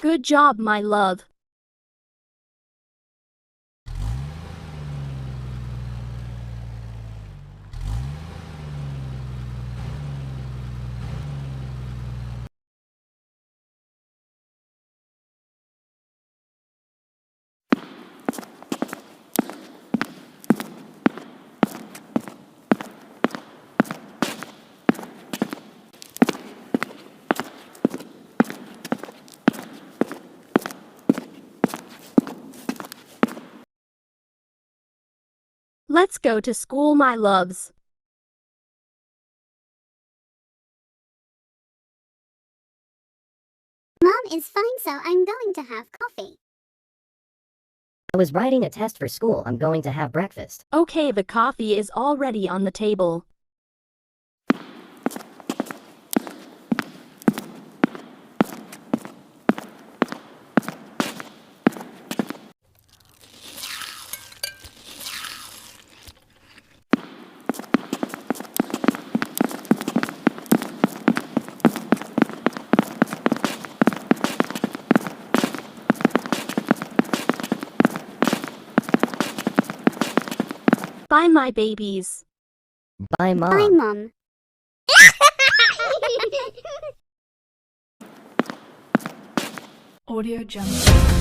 Good job, my love. Let's go to school, my loves. Mom is fine, so I'm going to have coffee. I was writing a test for school. I'm going to have breakfast. Okay, the coffee is already on the table. Bye, my babies. Bye, Mom. Bye, Mom. Audio Jungle.